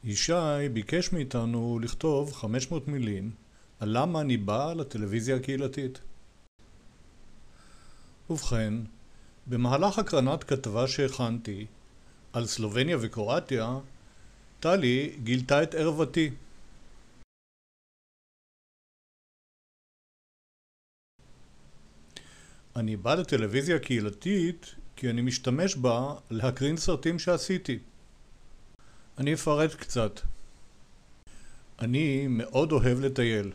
ישי ביקש מאיתנו לכתוב 500 מילים על למה אני בא לטלוויזיה הקהילתית. ובכן, במהלך הקרנת כתבה שהכנתי על סלובניה וקרואטיה, טלי גילתה את ערוותי. אני בא לטלוויזיה הקהילתית כי אני משתמש בה להקרין סרטים שעשיתי. אני אפרט קצת. אני מאוד אוהב לטייל,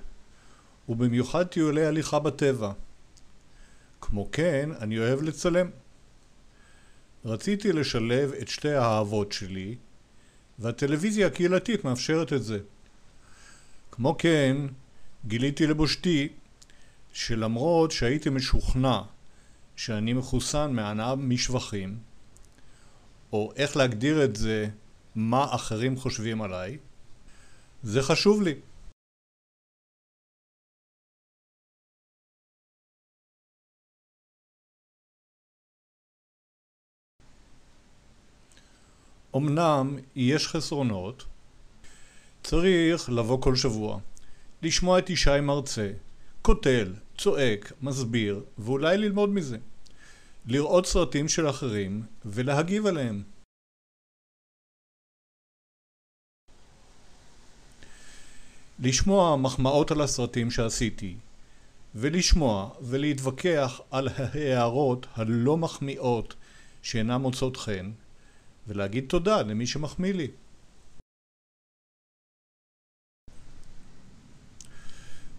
ובמיוחד טיולי הליכה בטבע. כמו כן, אני אוהב לצלם. רציתי לשלב את שתי האהבות שלי, והטלוויזיה הקהילתית מאפשרת את זה. כמו כן, גיליתי לבושתי שלמרות שהייתי משוכנע שאני מחוסן מהנאה משבחים, או איך להגדיר את זה, מה אחרים חושבים עליי, זה חשוב לי. אמנם יש חסרונות, צריך לבוא כל שבוע, לשמוע את ישי מרצה, כותל, צועק, מסביר, ואולי ללמוד מזה. לראות סרטים של אחרים ולהגיב עליהם. לשמוע מחמאות על הסרטים שעשיתי, ולשמוע ולהתווכח על ההערות הלא מחמיאות שאינן מוצאות חן, ולהגיד תודה למי שמחמיא לי.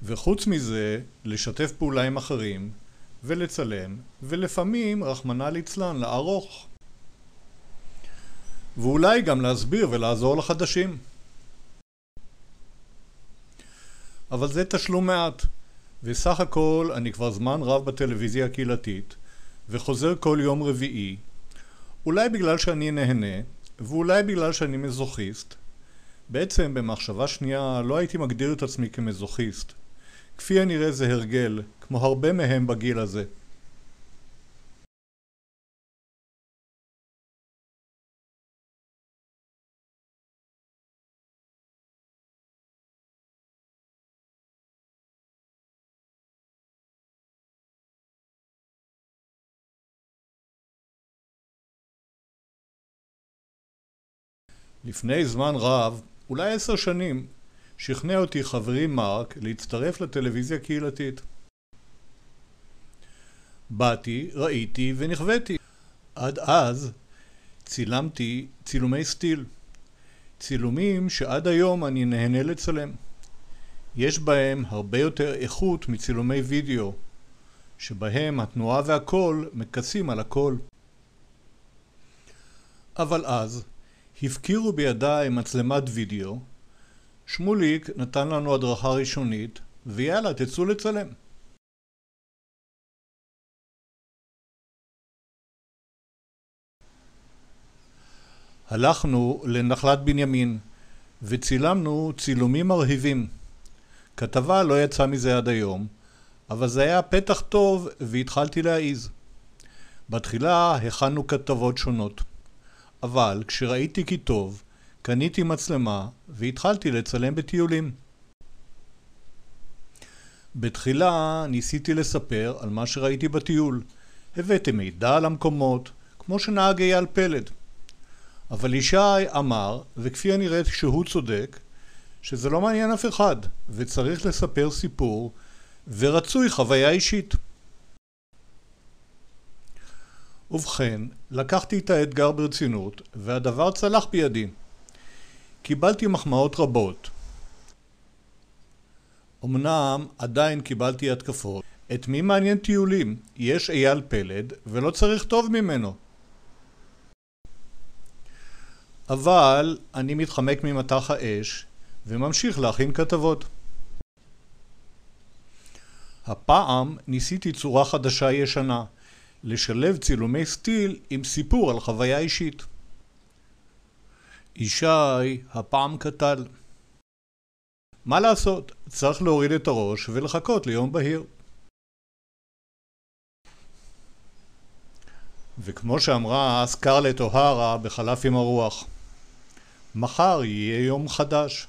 וחוץ מזה, לשתף פעולה עם אחרים, ולצלם, ולפעמים, רחמנא ליצלן, לערוך. ואולי גם להסביר ולעזור לחדשים. אבל זה תשלום מעט, וסך הכל אני כבר זמן רב בטלוויזיה הקהילתית, וחוזר כל יום רביעי, אולי בגלל שאני נהנה, ואולי בגלל שאני מזוכיסט. בעצם במחשבה שנייה לא הייתי מגדיר את עצמי כמזוכיסט. כפי הנראה זה הרגל, כמו הרבה מהם בגיל הזה. לפני זמן רב, אולי 10 שנים, שכנע אותי חברי מרק להצטרף לטלוויזיה קהילתית. באתי, ראיתי ונכוויתי. עד אז צילמתי צילומי סטיל. צילומים שעד היום אני נהנה לצלם. יש בהם הרבה יותר איכות מצילומי וידאו, שבהם התנועה והקול מקסים על הקול. אבל אז הפקירו בידיי מצלמת וידאו, שמוליק נתן לנו הדרכה ראשונית, ויאללה, תצאו לצלם. הלכנו לנחלת בנימין, וצילמנו צילומים מרהיבים. כתבה לא יצא מזה עד היום, אבל זה היה פתח טוב והתחלתי להעיז. בתחילה הכנו כתבות שונות, אבל כשראיתי כי טוב, קניתי מצלמה והתחלתי לצלם בטיולים. בתחילה ניסיתי לספר על מה שראיתי בטיול. הבאתי מידע על המקומות, כמו שנהג אייל פלד. אבל ישי אמר, וכפי הנראה שהוא צודק, שזה לא מעניין אף אחד, וצריך לספר סיפור, ורצוי חוויה אישית. ובכן, לקחתי את האתגר ברצינות, והדבר צלח בידי. קיבלתי מחמאות רבות. אמנם עדיין קיבלתי התקפות. את מי מעניין טיולים? יש אייל פלד, ולא צריך טוב ממנו. אבל אני מתחמק ממטח האש, וממשיך להכין כתבות. הפעם ניסיתי צורה חדשה ישנה, לשלב צילומי סטיל עם סיפור על חוויה אישית. ישי הפעם קטל. מה לעשות? צריך להוריד את הראש ולחכות ליום בהיר. וכמו שאמרה סקרלט אוהרה בחלף עם הרוח, מחר יהיה יום חדש.